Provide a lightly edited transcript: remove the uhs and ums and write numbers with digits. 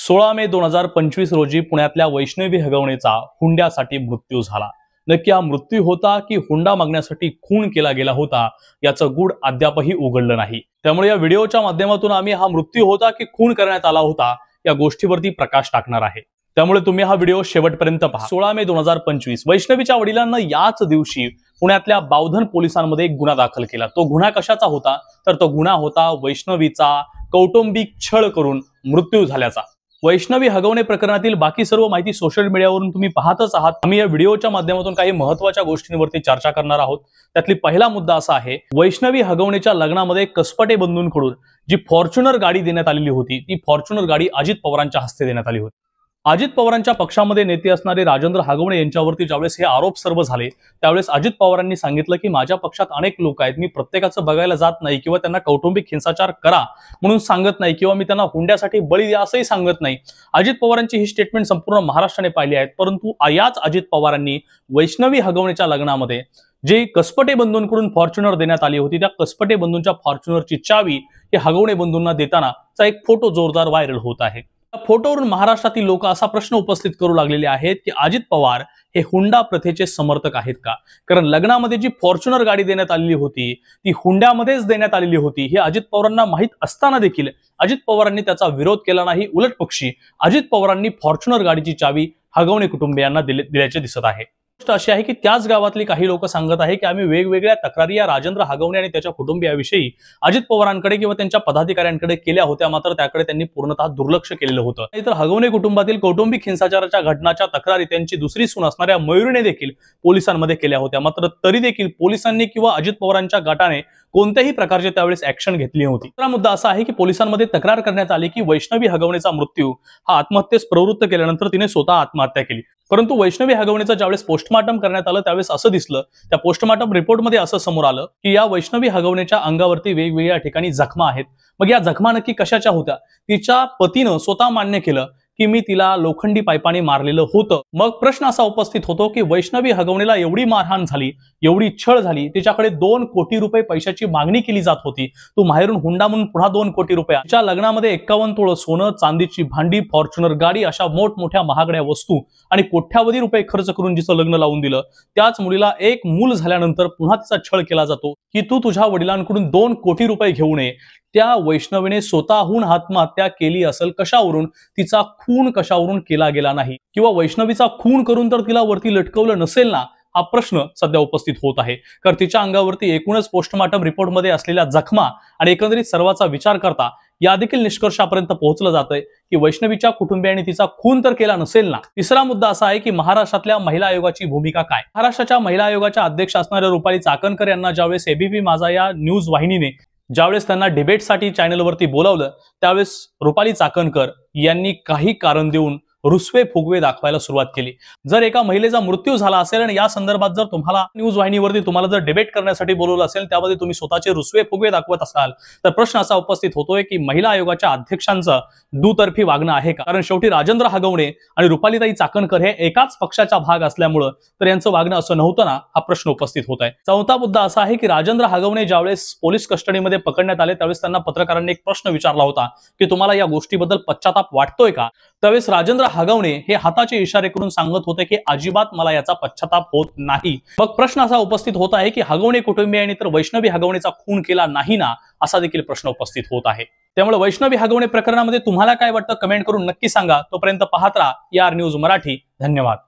16 मे 2025 रोजी पुण्यातल्या वैष्णवी हगवणेचा हुंड्यासाठी मृत्यू झाला। नक्की हा मृत्यू होता की हुंडा मागण्यासाठी खून केला गेला होता याचं गूढ अद्यापही उघडलं नाही। त्यामुळे या व्हिडिओच्या माध्यमातून आम्ही हा मृत्यू होता की खून करण्यात आला होता या गोष्टीवरती प्रकाश टाकणार आहे। त्यामुळे तुम्ही हा व्हिडिओ शेवटपर्यंत पहा। 16 मे 2025 वैष्णवीच्या वडिलांना याच दिवशी पुण्यातल्या बावधन पोलिसांमध्ये एक गुन्हा दाखल केला। तो गुन्हा कशाचा होता तर तो गुन्हा होता वैष्णवीचा कौटुंबिक छळ करून मृत्यू झाल्याचा। वैष्णवी हगवणे प्रकरणातील बाकी सर्व माहिती सोशल मीडियावरून तुम्ही पाहतच आहात। आम्ही या व्हिडिओच्या माध्यमातून काही महत्त्वाच्या गोष्टींवरती चर्चा करणार आहोत। त्यातली पहिला मुद्दा असा आहे, वैष्णवी हगवणेच्या लग्नामध्ये कसपटे बंधूंकडून जी फॉर्च्युनर गाडी देण्यात आलेली होती ती फॉर्च्युनर गाडी अजित पवारांच्या हस्ते देण्यात आली होती। अजित पवारांच्या पक्षामध्ये नेते असणारे राजेंद्र हगवणे यांच्यावरती ज्यावेळेस हे आरोप सर्व झाले त्यावेळेस अजित पवारांनी सांगितलं की माझ्या पक्षात अनेक लोक आहेत, मी प्रत्येकाचं बघायला जात नाही किंवा त्यांना कौटुंबिक हिंसाचार करा म्हणून सांगत नाही किंवा मी त्यांना हुंड्यासाठी बळी द्या असंही सांगत नाही। अजित पवारांची ही स्टेटमेंट संपूर्ण महाराष्ट्राने पाहिली आहेत। परंतु याच अजित पवारांनी वैष्णवी हगवणेच्या लग्नामध्ये जे कसपटे बंधूंकडून फॉर्च्युनर देण्यात आली होती त्या कसपटे बंधूंच्या फॉर्च्युनरची चावी हे हगवणे बंधूंना देतानाचा एक फोटो जोरदार व्हायरल होत आहे। या फोटोवरून महाराष्ट्रातील लोक असा प्रश्न उपस्थित करू लागलेले आहेत की अजित पवार हे हुंडा प्रथेचे समर्थक आहेत का? कारण लग्नामध्ये जी फॉर्च्युनर गाडी देण्यात आलेली होती ती हुंड्यामध्येच देण्यात आलेली होती हे अजित पवारांना माहित असताना देखील अजित पवारांनी त्याचा विरोध केला नाही। उलट पक्षी अजित पवारांनी फॉर्च्युनर गाडीची चावी हगवणे कुटुंबियांना दिल्याचे दिसत आहे। गोष्ट अशी आहे की त्याच गावातली काही लोक सांगत आहे की आम्ही वेगवेगळ्या तक्रारी या राजेंद्र हगवणे आणि त्याच्या कुटुंबियाविषयी अजित पवारांकडे किंवा त्यांच्या पदाधिकाऱ्यांकडे केल्या होत्या, मात्र त्याकडे त्यांनी पूर्णतः दुर्लक्ष केलेलं होतं। नाहीतर हगवणे कुटुंबातील कौटुंबिक हिंसाचाराच्या घटनाच्या तक्रारी त्यांची दुसरी सून असणाऱ्या मयुरीने देखील पोलिसांमध्ये केल्या होत्या, मात्र तरी देखील पोलिसांनी किंवा अजित पवारांच्या गटाने कोणत्याही प्रकारचे त्यावेळेस ऍक्शन घेतली नव्हती। दुसरा मुद्दा असा आहे की पोलिसांमध्ये तक्रार करण्यात आली की वैष्णवी हगवणेचा मृत्यू हा आत्महत्येस प्रवृत्त केल्यानंतर तिने स्वतः आत्महत्या केली। परंतु वैष्णवी हगवणेचं ज्यावेळेस पोस्टमार्टम करण्यात आलं त्यावेळेस असं दिसलं, त्या पोस्टमार्टम रिपोर्टमध्ये असं समोर आलं की या वैष्णवी हगवणेच्या अंगावरती वेगवेगळ्या ठिकाणी जखमा आहेत। मग या जखमा नक्की कशाच्या होत्या? तिच्या पतीनं स्वतः मान्य केलं की मी तिला लोखंडी पाईपाने मारलेलं होतं। मग प्रश्न असा उपस्थित होतो की वैष्णवी हगवणेला एवढी मारहाण झाली, एवढी छळ झाली, तिच्याकडे 2 कोटी रुपये पैशाची मागणी केली जात होती। तू माहेरून हुंडा म्हणून पुन्हा 2 कोटी रुपये, तिच्या लग्नामध्ये 51 तोळ सोनं, चांदीची भांडी, फॉर्च्युनर गाडी अशा मोठमोठ्या महागड्या वस्तू आणि कोट्यावधी रुपये खर्च करून जिचं लग्न लावून दिलं, त्याच मुलीला एक मूल झाल्यानंतर पुन्हा तिचा छळ केला जातो की तू तुझ्या वडिलांकडून 2 कोटी रुपये घेऊन ये। त्या वैष्णवीने स्वतःहून आत्महत्या केली असेल कशावरून? तिचा खून कशावरून केला गेला नाही किंवा वैष्णवीचा खून करून तर तिला वरती लटकवलं नसेल ना, हा प्रश्न सध्या उपस्थित होत आहे। कारण तिच्या अंगावरती एकूणच पोस्टमार्टम रिपोर्टमध्ये असलेल्या जखमा आणि एकंदरीत सर्वाचा विचार करता या देखील निष्कर्षापर्यंत पोहोचलं जातंय की वैष्णवीच्या कुटुंबियांनी तिचा खून तर केला नसेल ना। तिसरा मुद्दा असा आहे की महाराष्ट्रातल्या महिला आयोगाची भूमिका काय? महाराष्ट्राच्या महिला आयोगाच्या अध्यक्ष असणाऱ्या रुपाली चाकणकर यांना ज्यावेळेस एबीपी माझा या न्यूज वाहिनीने ज्यावेळेस त्यांना डिबेटसाठी चॅनलवरती बोलावलं त्यावेळेस रुपाली चाकणकर यांनी काही कारण देऊन रुसवे फुगवे दाखवायला सुरुवात केली। जर एका महिलेचा मृत्यू झाला असेल आणि या संदर्भात जर तुम्हाला न्यूज वाहिनीवरती तुम्हाला जर डिबेट करण्यासाठी बोलवलं असेल त्यामध्ये तुम्ही स्वतःचे रुसवे फुगवे दाखवत असाल तर प्रश्न असा उपस्थित होतोय की महिला आयोगाच्या अध्यक्षांचं दुतर्फी वागणं आहे का? कारण शेवटी राजेंद्र हगवणे आणि रुपालीताई चाकणकर हे एकाच पक्षाचा भाग असल्यामुळं तर यांचं वागणं असं नव्हतं ना, हा प्रश्न उपस्थित होत आहे। चौथा मुद्दा असा आहे की राजेंद्र हगवणे ज्यावेळेस पोलीस कस्टडीमध्ये पकडण्यात आले त्यावेळेस त्यांना पत्रकारांनी एक प्रश्न विचारला होता की तुम्हाला या गोष्टीबद्दल पश्चाताप वाटतोय का? त्यावेळेस राजेंद्र हगवणे हे हाताचे इशारे करून सांगत होते की अजिबात मला याचा पश्चाताप होत नाही। मग प्रश्न असा उपस्थित होत आहे की हगवणे कुटुंबियांनी तर वैष्णवी हगवणेचा खून केला नाही ना, असा देखील प्रश्न उपस्थित होत आहे। त्यामुळे वैष्णवी हगवणे प्रकरणामध्ये तुम्हाला काय वाटतं कमेंट करून नक्की सांगा। तोपर्यंत पाहत राहा यार न्यूज मराठी। धन्यवाद।